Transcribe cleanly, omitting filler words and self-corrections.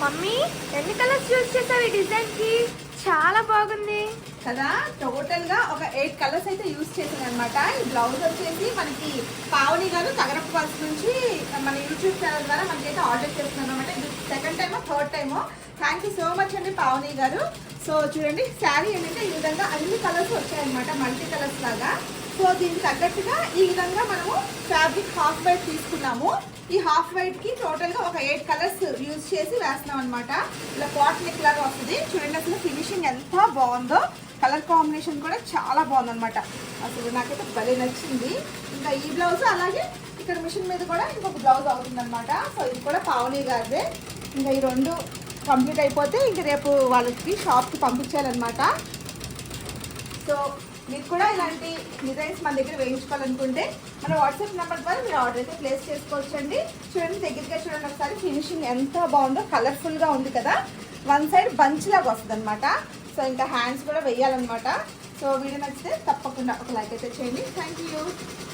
Mummy ఎన్ని colours use చేసావు ఈ డిజైన్ కి? చాలా బాగుంది కదా. టోటల్ గా ఒక 8 కలర్స్ అయితే యూజ్ చేసాను అనమాట. ఈ బ్లౌజ్ వచ్చేసి మనకి పావని గారు తగరపు పల్స్ నుంచి మన యూట్యూబ్ ఛానల్ ద్వారా మనకైతే ఆర్డర్ చేస్తున్నాం అనమాట. ఇది సెకండ్ టైమో థర్డ్ టైమో. థ్యాంక్ యూ సో మచ్ అండి పావని గారు. సో చూడండి శారీ ఏంటంటే ఈ విధంగా అన్ని కలర్స్ వచ్చాయన్నమాట, మల్టీ కలర్స్ లాగా. సో దీనికి తగ్గట్టుగా ఈ విధంగా మనము ఫ్యాబ్రిక్ హాఫ్ వైట్ తీసుకున్నాము. ఈ హాఫ్ వైట్ కి టోటల్ గా ఒక 8 కలర్స్ యూజ్ చేసి వేస్తున్నాం అనమాట. ఇలా పాట్ నెక్ లాగా వస్తుంది. చూడండి అసలు ఫినిషింగ్ ఎంత బాగుందో, కలర్ కాంబినేషన్ కూడా చాలా బాగుందన్నమాట. అసలు నాకైతే భలే నచ్చింది. ఇంకా ఈ బ్లౌజ్ అలాగే ఇక్కడ మిషన్ మీద కూడా ఇంకొక బ్లౌజ్ అవుతుంది అనమాట. సో ఇది కూడా పావని గారిదే. ఇంకా ఈ 2 కంప్లీట్ అయిపోతే ఇంక రేపు వాళ్ళకి షాప్కి పంపించాలన్నమాట. సో మీకు కూడా ఇలాంటి డిజైన్స్ మన దగ్గర వేయించుకోవాలనుకుంటే మన వాట్సాప్ నెంబర్ ద్వారా మీరు ఆర్డర్ అయితే ప్లేస్ చేసుకోవచ్చండి. చూడండి దగ్గరగా చూడండి ఒకసారి, ఫినిషింగ్ ఎంత బాగుందో, కలర్ఫుల్గా ఉంది కదా. వన్ సైడ్ బంచ్ లాగా వస్తుంది అనమాట. సో ఇంకా హ్యాండ్స్ కూడా వేయాలన్నమాట. సో వీడియో నచ్చితే తప్పకుండా ఒక లైక్ అయితే చేయండి. Thank you.